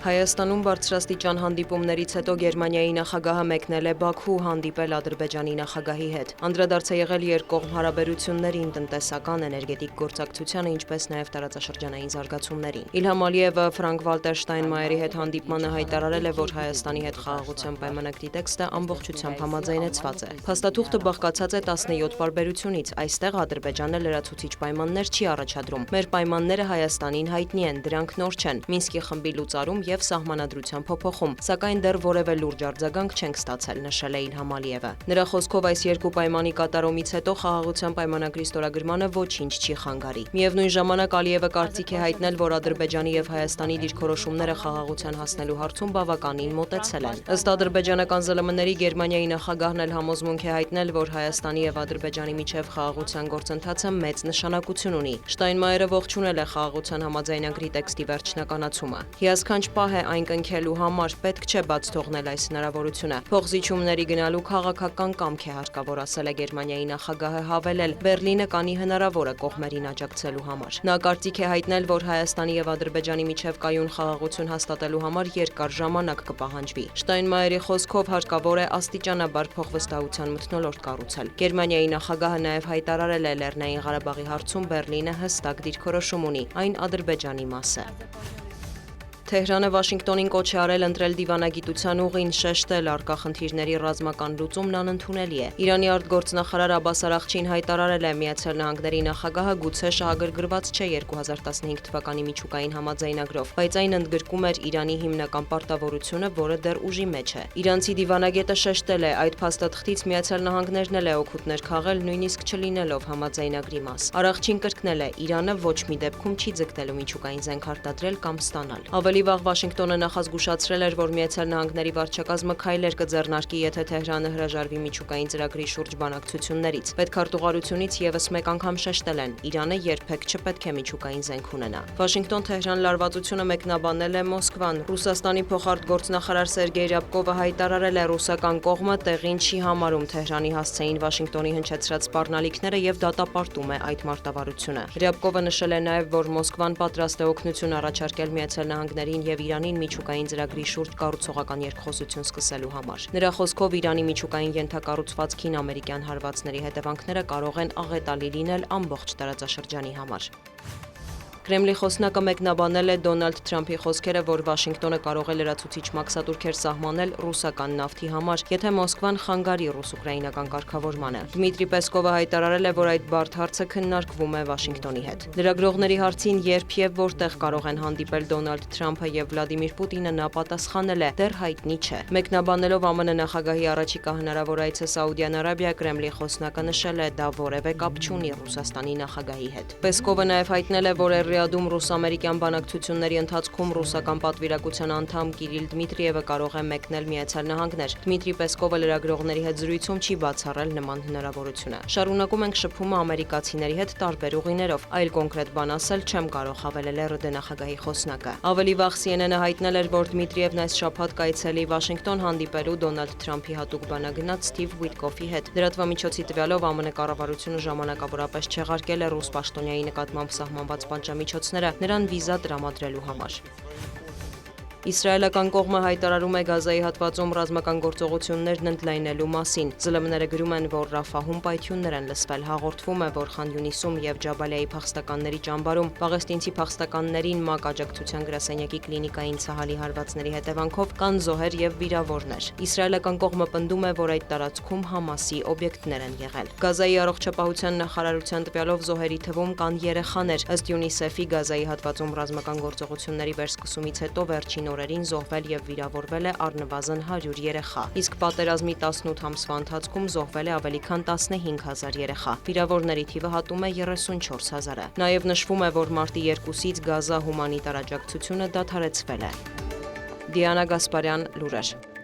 Հայաստանում բարձրաստիճան հանդիպումներից հետո Գերմանիայի նախագահը մեկնել է Բաքու հանդիպել Ադրբեջանի նախագահի հետ։ Անդրադարձ է եղել երկկողմ հարաբերություններին, տնտեսական, էներգետիկ գործակցությանը, ինչպես նաև տարածաշրջանային զարգացումներին։ Իլհամ Ալիևը Ֆրանկ-Վալտեր Շտայնմայերի հետ հանդիպմանը հայտարարել է, որ Հայաստանի հետ խաղաղության պայմանագրի տեքստը ամբողջությամբ համաձայնեցված է։ Փաստաթուղթը բաղկացած է 17 պարբերությունից, այստեղ Ադրբեջանը լրացուցիչ պայմաններ չի առաջադրում։ Մեր պայմանները Հայաստանին հայտնի են, դրանք նոր չեն։ Մինսկի խմբի լուծարում և սահմանադրության փոփոխում, սակայն դեռ որևէ լուրջ արձագանք չենք ստացել, նշել է Իլհամ Ալիևը։ Նրա խոսքով այս երկու պայմանի կատարումից հետո խաղաղության պայմանագրի ստորագրմանը ոչինչ չի խանգարի։ Միևնույն ժամանակ Ալիևը կարծիք է հայտնել, որ Ադրբեջանի և Հայաստանի դիրքորոշումները խաղաղության հասնելու հարցում բավականին մոտեցել են։ Ըստ ադրբեջանական ԶԼՄ-ների Գերմանիայի նախագահն էլ համոզմունք է հայտնել, որ Հայաստանի և Ադրբեջանի միջև խաղաղության գործընթացը մեծ նշանակություն ունի։ Շտայնմայերը ողջունել է խաղաղության համաձայնագրի տեքստի վերջնականացումը։ Հիասքանչ պահ է այն կնքելու համար, պետք չէ բաց թողնել այս հնարավորությունը։ Փոխզիջումների գնալու քաղաքական կամք է հարկավոր, ասել է Գերմանիայի նախագահը, հավելել՝ Բեռլինը կանի հնարավոր է կողմերին աջակցելու համար։ Նա կարծիք է հայտնել, որ Հայաստանի և Ադրբեջանի միջև կայուն խաղաղություն հաստատելու համար երկար ժամանակ կպահանջվի։ Շտայնմայերի խոսքով հարկավոր է աստիճանաբար փոխվստահության մթնոլորտ կառուցել։ Գերմանիայի նախագահը նաև հայտարարել է Լեռնային Ղարաբաղի հարցում Բեռլինը հստակ դիրքորոշում ունի, այն Ադրբեջանի մաս է։ Թեհրանը Վաշինգտոնին կոչ է արել ընտրել դիվանագիտության ուղին, շեշտել առկա խնդիրների ռազմական լուծումն անընդունելի է։ Իրանի արտգործնախարար Աբբաս Արաղչին հայտարարել է, ԱՄՆ-ի նախագահը գուցե շահագրգռված չէ 2015 թվականի միջուկային համաձայնագրով, բայց այն ընդգրկում էր Իրանի հիմնական պարտավորությունը, որը դեռ ուժի մեջ է։ Իրանցի դիվանագետը շեշտել է, այդ փաստաթղթից ԱՄՆ-ն էլ է օգուտներ քաղել, նույնիսկ չլինելով համաձայնագրի մաս։ Արաղչին կրկնել է, Իրանը ոչ մի դեպքում չի ձգտելու միջուկային զենք արտադրել կամ ստանալ։ Ավելի վաղ Վաշինգտոնը նախազգուշացրել էր, որ ԱՄՆ-ի վարչակազմը քայլեր կձեռնարկի, եթե Թեհրանը հրաժարվի միջուկային ծրագրի շուրջ բանակցություններից։ Պետքարտուղարությունից ևս մեկ անգամ շեշտել են, Իրանը երբեք չպետք է միջուկային զենք ունենա։ Վաշինգտոն-Թեհրան լարվածությունը մեկնաբանել է Մոսկվան։ Ռուսաստանի փոխարտգործնախարար Սերգեյ Ռյաբկովը հայտարարել է, ռուսական կողմը տեղին չի համարում Թեհրանի հասցեին Վաշինգտոնի հնչեցրած սպառնալիքները և դատապարտում է այդ մարտավարությունը։ Ռյաբկովը նշել է նաև, որ Մոսկվան պատրաստ է օգնություն առաջարկել ԱՄՆ-ին և Իրանին միջուկային ծրագրի շուրջ կառուցողական երկխոսություն սկսելու համար։ Նրա խոսքով Իրանի միջուկային ենթակառուցվածքին ամերիկյան հարվածների հետևանքները կարող են աղետալի լինել ամբողջ տարածաշրջանի համար։ Կրեմլի խոսնակը մեկնաբանել է Դոնալդ Թրամփի խոսքերը, որ Վաշինգտոնը կարող է լրացուցիչ մաքսատուրքեր սահմանել ռուսական նավթի համար, եթե Մոսկվան խանգարի ռուս-ուկրաինական կարգավորմանը։ Դմիտրի Պեսկովը հայտարարել է, որ այդ բարդ հարցը քննարկվում է Վաշինգտոնի հետ։ Լրագրողների հարցին երբ և որտեղ կարող են հանդիպել Դոնալդ Թրամփը և Վլադիմիր Պուտինը, նա պատասխանել է՝ դեռ հայտնի չէ։ Մեկնաբանելով ԱՄՆ նախագահի առաջիկա հնարավոր այցը Սաուդյան Արաբիա, Կրեմլի խոսնակը նշել է՝ դա որևէ կապ չունի Ռուսաստանի նախագահի հետ։ Պեսկովը նաև հայտնել է, որ Ռիադում ռուս-ամերիկյան բանակցությունների ընթացքում ռուսական պատվիրակության անդամ Կիրիլ Դմիտրիևը կարող է մեկնել ԱՄՆ։ Դմիտրի Պեսկովը լրագրողների հետ զրույցում չի բացառել նման հնարավորությունը։ Շարունակում ենք շփումը ամերիկացիների հետ տարբեր ուղիներով, այլ կոնկրետ բան ասել չեմ կարող, հավելել է ՌԴ նախագահի խոսնակը։ Ավելի վաղ CNN-ը հայտնել էր, որ Դմիտրիևն այս շաբաթ կայցելի Վաշինգտոն հանդիպելու Դոնալդ Թրամփի հատուկ բանագնաց Սթիվ Ուիթկոֆի հետ։ Լրատվամիջոցի տվյալով ԱՄՆ կառավարությունը ժամանակավորապես չեղարկել է ռուս պաշտոնյայի նկատմամբ սահմանված պատժամիջոցները նրան վիզա տրամադրելու համար։ Իսրայելական կողմը հայտարարում է Գազայի հատվածում ռազմական գործողություններն ընդլայնելու մասին։ ԶԼՄ-ները գրում են, որ Ռաֆահում պայթյուններ են լսվել, հաղորդվում է, որ Խան Յունիսում և Ջաբալիայի փախստականների ճամբարում պաղեստինցի փախստականներին ՄԱԿ աջակցության գրասենյակի կլինիկային ցահալի հարվածների հետևանքով կան զոհեր և վիրավորներ։ Իսրայելական կողմը պնդում է, որ այդ տարածքում Համասի օբյեկտներ են եղել։ Գազայի առողջապահության նախարարության տվյալով զոհերի թվում կան երեխաներ։ Ըստ ՅՈՒՆԻՍԵՖ-ի Գազայի հատվածում ռազմական գործողությունների վերսկսումից հետո վերջին օրերին զոհվել և վիրավորվել է առնվազն 100 երեխա, իսկ պատերազմի 18 ամսվա ընթացքում զոհվել է ավելի քան 15,000 երեխա։ Վիրավորների թիվը հատում է 34,000-ը։ Նաև նշվում է, որ մարտի 2-ից Գազա հումանիտար աջակցությունը դադարեցվել է։ Դիանա Գասպարյան, լուրեր։